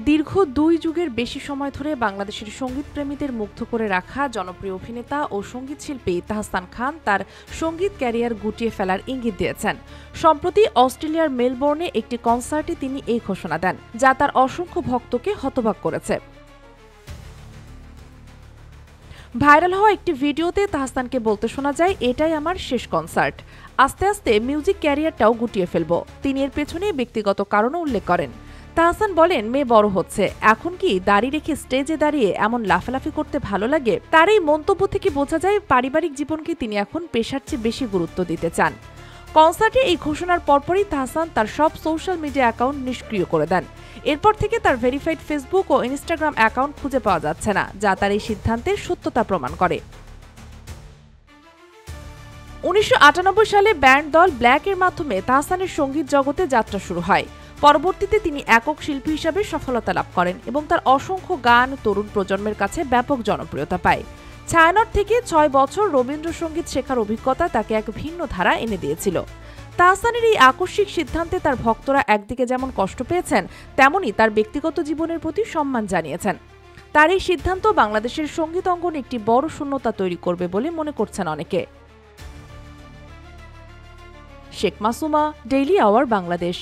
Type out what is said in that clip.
দীর্ঘ ২ যুগের বেশি সময় ধরে বাংলাদেশের সঙ্গীতপ্রেমীদের মুগ্ধ করে রাখা জনপ্রিয় অভিনেতা ও সঙ্গীতশিল্পী তাহসান খান তার সঙ্গীত ক্যারিয়ার গুটিয়ে ফেলার ইঙ্গিত দিয়েছেন। সম্প্রতি অস্ট্রেলিয়ার মেলবোর্নে একটি কনসার্টে তিনি এই ঘোষণা দেন, যা তার অসংখ্য ভক্তকে হতবাক করেছে। ভাইরাল হওয়া একটি ভিডিওতে তাহসানকে বলতে শোনা যায়, এটাই আমার শেষ কনসার্ট। আস্তে আস্তে মিউজিক ক্যারিয়ারটাও গুটিয়ে ফেলব। তিনি এর পেছনে ব্যক্তিগত কারণও উল্লেখ করেন। তাহসান বলেন, মেয়ে বড় হচ্ছে, এখন কি দাড়ি রেখে স্টেজে দাঁড়িয়ে এমন লাফালাফি করতে ভালো লাগে? তার এই মন্তব্য থেকে বোঝা যায় পারিবারিক জীবনকে তিনি এখন পেশার চেয়ে বেশি গুরুত্ব দিতে চান। কনসার্টে এই ঘোষণার পরপরই তাহসান তার সব সোশ্যাল মিডিয়া অ্যাকাউন্ট নিষ্ক্রিয় করে দেন। এরপর থেকে তার ভেরিফাইড ফেসবুক ও ইনস্টাগ্রাম অ্যাকাউন্ট খুঁজে পাওয়া যাচ্ছে না, যা তার এই সিদ্ধান্তের সত্যতা প্রমাণ করে। ১৯৯৮ সালে ব্যান্ড দল ব্ল্যাক এর মাধ্যমে তাহসানের সঙ্গীত জগতে যাত্রা শুরু হয়। পরবর্তীতে তিনি একক শিল্পী হিসাবে সফলতা লাভ করেন এবং তার অসংখ্য গান তরুণ প্রজন্মের কাছে ব্যাপক জনপ্রিয়তা পায়। ছায়ানট থেকে ৬ বছর রবীন্দ্রসঙ্গীত শেখার অভিজ্ঞতা তাকে এক ভিন্ন ধারা এনে দিয়েছিল। তাহসানের এই আকস্মিক সিদ্ধান্তে তার ভক্তরা একদিকে যেমন কষ্ট পেয়েছেন, তেমনি তার ব্যক্তিগত জীবনের প্রতি সম্মান জানিয়েছেন। তার এই সিদ্ধান্ত বাংলাদেশের সঙ্গীত অঙ্গনে একটি বড় শূন্যতা তৈরি করবে বলে মনে করছেন অনেকে। Sheikh Masuma, Daily Our Bangladesh.